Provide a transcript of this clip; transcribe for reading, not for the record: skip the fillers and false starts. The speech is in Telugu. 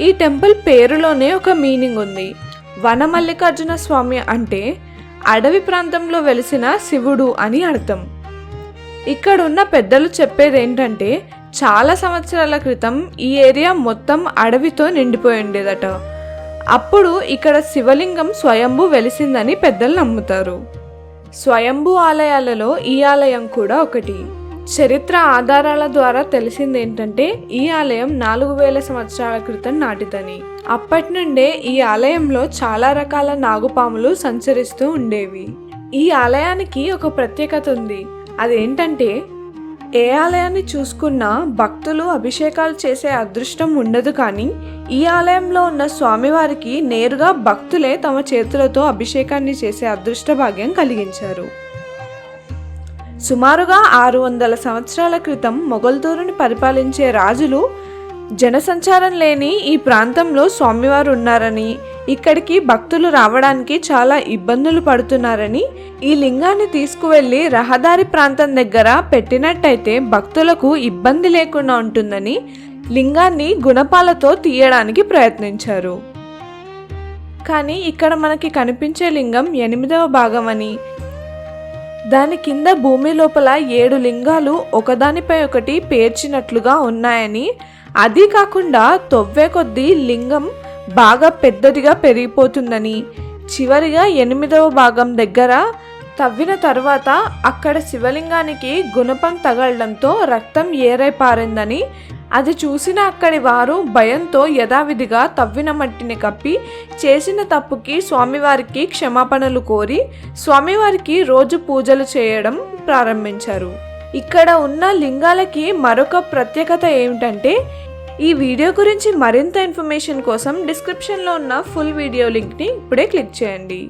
ఈ టెంపుల్ పేరులోనే ఒక మీనింగ్ ఉంది. వనమల్లికార్జున స్వామి అంటే అడవి ప్రాంతంలో వెలిసిన శివుడు అని అర్థం. ఇక్కడున్న పెద్దలు చెప్పేది ఏంటంటే చాలా సంవత్సరాల క్రితం ఈ ఏరియా మొత్తం అడవితో నిండిపోయి ఉండేదట. అప్పుడు ఇక్కడ శివలింగం స్వయంభూ వెలిసిందని పెద్దలు నమ్ముతారు. స్వయంభూ ఆలయాలలో ఈ ఆలయం కూడా ఒకటి. చరిత్ర ఆధారాల ద్వారా తెలిసింది ఏంటంటే ఈ ఆలయం 4000 సంవత్సరాల క్రితం నాటిదని. అప్పటి నుండే ఈ ఆలయంలో చాలా రకాల నాగుపాములు సంచరిస్తూ ఉండేవి. ఈ ఆలయానికి ఒక ప్రత్యేకత ఉంది. అదేంటంటే ఏ ఆలయాన్ని చూసుకున్నా భక్తులు అభిషేకాలు చేసే అదృష్టం ఉండదు, కానీ ఈ ఆలయంలో ఉన్న స్వామివారికి నేరుగా భక్తులే తమ చేతులతో అభిషేకాన్ని చేసే అదృష్ట భాగ్యం కలిగించారు. సుమారుగా 600 సంవత్సరాల క్రితం మొగల్తూరుని పరిపాలించే రాజులు జనసంచారం లేని ఈ ప్రాంతంలో స్వామివారు ఉన్నారని, ఇక్కడికి భక్తులు రావడానికి చాలా ఇబ్బందులు పడుతున్నారని ఈ లింగాన్ని తీసుకువెళ్ళి రహదారి ప్రాంతం దగ్గర పెట్టినట్టయితే భక్తులకు ఇబ్బంది లేకుండా ఉంటుందని లింగాన్ని గుణపాలతో తీయడానికి ప్రయత్నించారు. కానీ ఇక్కడ మనకి కనిపించే లింగం 8వ భాగం అని, దాని కింద భూమి లోపల 7 లింగాలు ఒకదానిపై ఒకటి పేర్చినట్లుగా ఉన్నాయని, అది కాకుండా తవ్వే కొద్దీ లింగం బాగా పెద్దదిగా పెరిగిపోతుందని, చివరిగా 8వ భాగం దగ్గర తవ్విన తర్వాత అక్కడ శివలింగానికి గుణపం తగలడంతో రక్తం ఏరై పారిందని, అది చూసిన అక్కడి వారు భయంతో యథావిధిగా తవ్విన మట్టిని కప్పి చేసిన తప్పుకి స్వామివారికి క్షమాపణలు కోరి స్వామివారికి రోజు పూజలు చేయడం ప్రారంభించారు. ఇక్కడ ఉన్న లింగాలకి మరొక ప్రత్యేకత ఏమిటంటే ఈ వీడియో గురించి మరింత ఇన్ఫర్మేషన్ కోసం డిస్క్రిప్షన్లో ఉన్న ఫుల్ వీడియో లింక్ని ఇప్పుడే క్లిక్ చేయండి.